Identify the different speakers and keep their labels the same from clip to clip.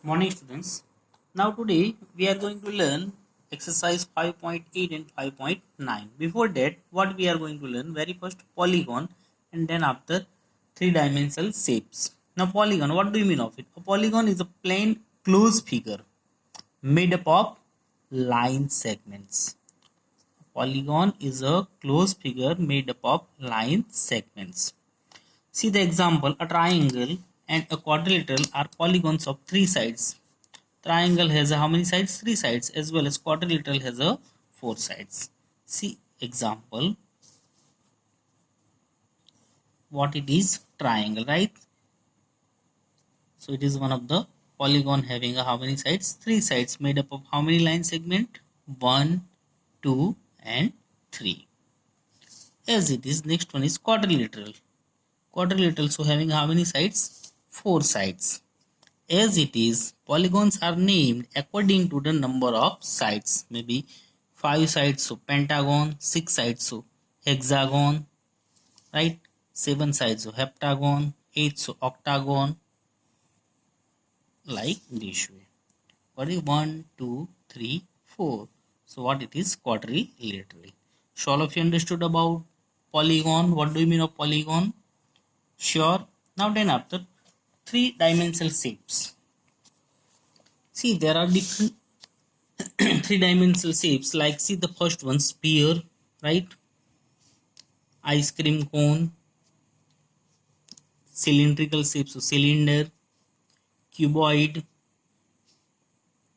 Speaker 1: Morning students. Now today we are going to learn exercise 5.8 and 5.9. Before that what we are going to learn very first polygon and then after three-dimensional shapes. Now polygon, what do you mean of it? A polygon is a plain closed figure made up of line segments. A polygon is a closed figure made up of line segments. See the example, a triangle and a quadrilateral are polygons of three sides. Triangle has how many sides? Three sides, as well as quadrilateral has a four sides. See example, what it is? Triangle, right? So it is one of the polygon having a how many sides? Three sides, made up of how many line segment? 1, 2 and 3. As it is, next one is quadrilateral. Quadrilateral, so having how many sides? Four sides. As it is, polygons are named according to the number of sides. Maybe 5 sides, so pentagon, 6 sides, so hexagon, right? 7 sides, so heptagon, 8, so octagon, like this way. What is 1, 2, 3, 4? So what it is? Quadrilateral. So all of you understood about polygon. What do you mean of polygon? Sure. Now then after three-dimensional shapes. See, there are different three-dimensional shapes, like see the first one, sphere, right? Ice cream cone, cylindrical shape, so cylinder, cuboid,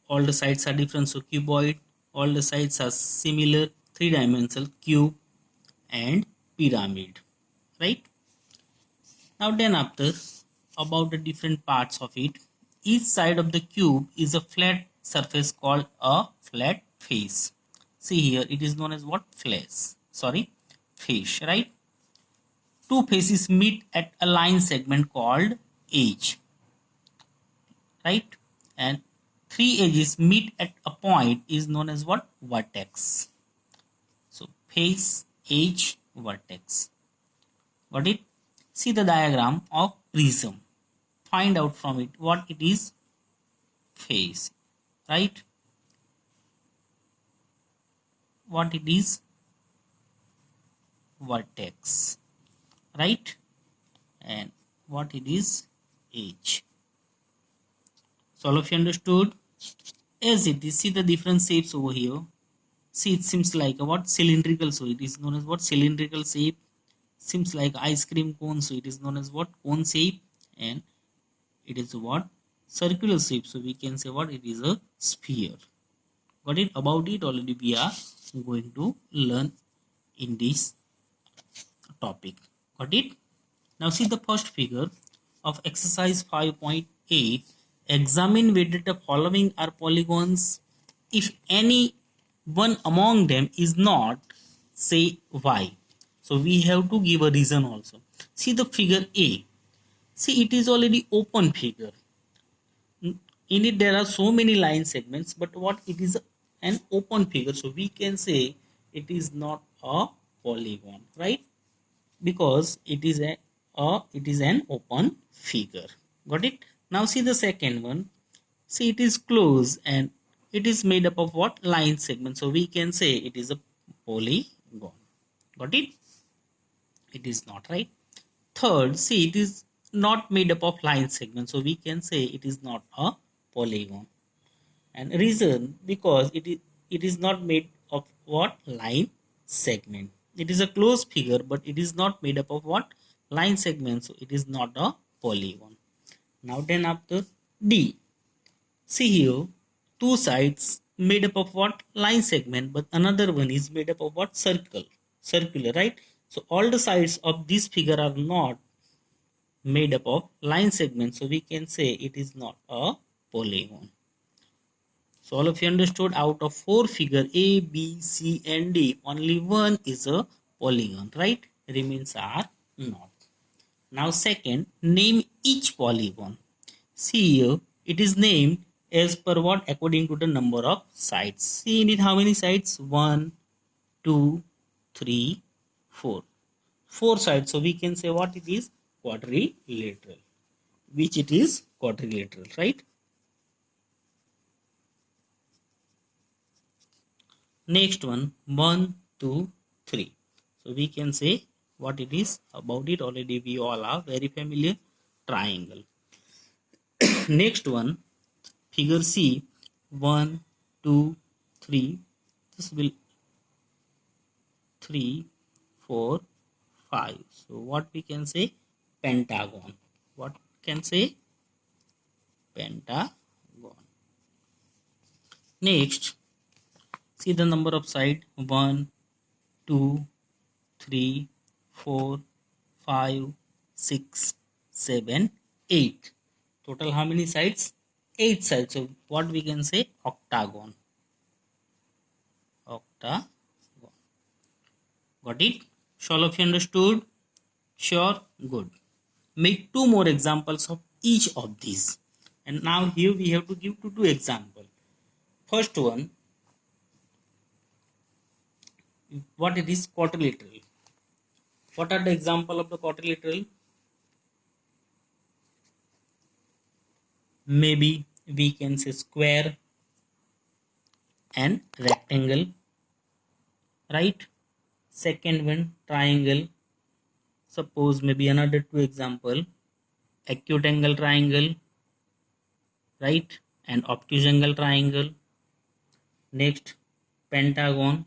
Speaker 1: all the sides are different, so cuboid, all the sides are similar, three-dimensional, cube and pyramid, right? Now then after, about the different parts of it, each side of the cube is a flat surface called a flat face. See here, it is known as what? Face, right? Two faces meet at a line segment called edge, right? And three edges meet at a point is known as what? Vertex. So face, edge, vertex. Got it? See the diagram of prism. Find out from it what it is. Face, right? What it is? Vertex, right? And what it is? Edge. So all of you understood? As it is, see the different shapes over here. See, it seems like a what? Cylindrical, so it is known as what? Cylindrical shape. Seems like ice cream cone, so it is known as what? Cone shape. And it is what? Circular shape, so we can say what? It is a sphere. Got it? About it already we are going to learn in this topic. Got it? Now see the first figure of exercise 5.8. Examine whether the following are polygons. If any one among them is not, say why. So we have to give a reason also. See the figure A. See, it is already open figure. In it there are so many line segments, but what it is an open figure, so we can say it is not a polygon, right? Because it is it is an open figure. Got it? Now see the second one. See, it is closed and it is made up of what? Line segment, so we can say it is a polygon. Got it? It is not, right? Third, see, it is not made up of line segment, so we can say it is not a polygon. And reason, because it is not made of what? Line segment. It is a closed figure, but it is not made up of what? Line segment, so it is not a polygon. Now then after D. See here, two sides made up of what? Line segment, but another one is made up of what? Circular, right? So all the sides of this figure are not made up of line segments, so we can say it is not a polygon. So all of you understood, out of four figure A, B, C and D, only one is a polygon, right? Remains are not. Now second, name each polygon. See here, it is named as per what? According to the number of sides. See in it how many sides? 1, 2, 3, 4. 4 sides, so we can say what it is? Quadrilateral. Which it is? Quadrilateral, right? Next one, 1, 2, 3. So we can say what it is. About it already we all are very familiar. Triangle. Next one, figure C, 1, 2, 3. This will 3, 4, 5. So what we can say? Pentagon. What can say? Pentagon. Next, see the number of side, 1, 2, 3, 4, 5, 6, 7, 8. Total how many sides? 8 sides. So what we can say? Octagon. Octagon. Got it? All of you understood? Sure? Good. Make two more examples of each of these. And now here we have to give two examples. First one, what it is? Quadrilateral. What are the example of the quadrilateral? Maybe we can say square and rectangle, right? Second one, triangle. Suppose maybe another two example, acute angle triangle, right? And obtuse angle triangle. Next, pentagon,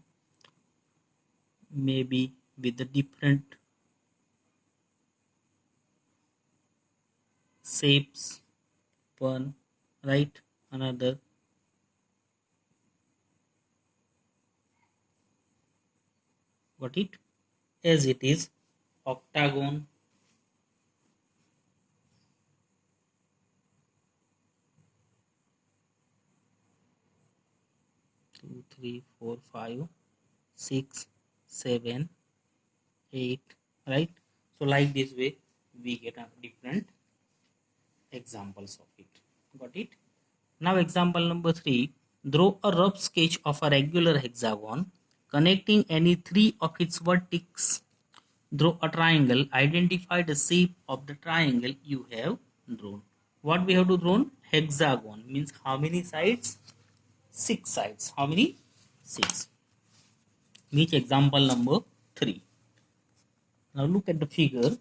Speaker 1: maybe with the different shapes. One, right? Another. Got it? As it is, octagon, 2, 3, 4, 5, 6, 7, 8, right? So like this way we get a different examples of it. Got it? Now example number 3, draw a rough sketch of a regular hexagon connecting any three of its vertices. Draw a triangle, identify the shape of the triangle you have drawn. What we have to draw? Hexagon means how many sides? 6 sides. How many? 6. Which example number 3. Now look at the figure.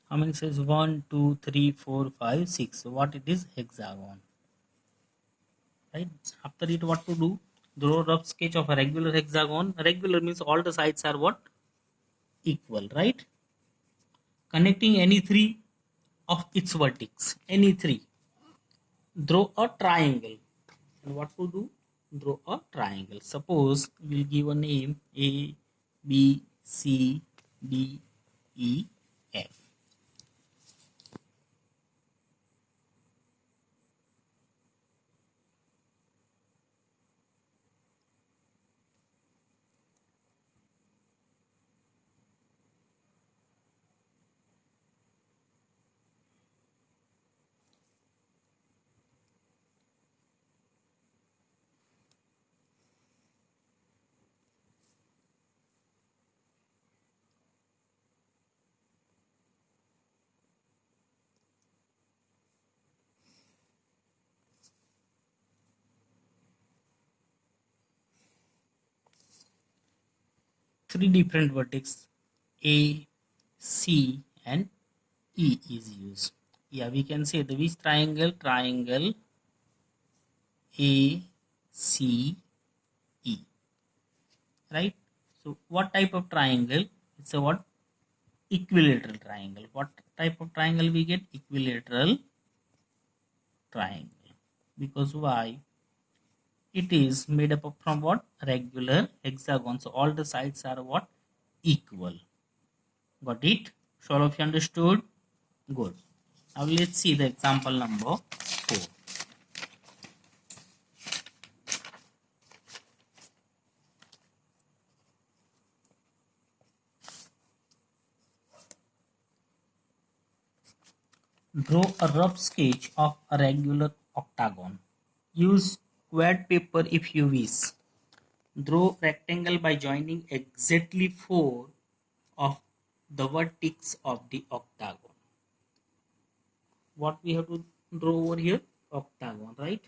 Speaker 1: How many sides? 1, 2, 3, 4, 5, 6. So what it is? Hexagon. Right? After it, what to do? Draw a rough sketch of a regular hexagon. Regular means all the sides are what? Equal, right? Connecting any three of its vertex. Any three. Draw a triangle. And what to do? Draw a triangle. Suppose we'll give a name A, B, C, D, E, F. Three different vertex A, C, and E is used. Yeah, we can say the which triangle? Triangle A, C, E. Right? So what type of triangle? It's a what? Equilateral triangle. What type of triangle we get? Equilateral triangle. Because why? It is made up of from what? Regular hexagon. So all the sides are what? Equal. Got it? So all of you understood? Good. Now let's see the example number 4. Draw a rough sketch of a regular octagon. Use squared paper if you wish. Draw rectangle by joining exactly 4 of the vertex of the octagon. What we have to draw over here? Octagon, right?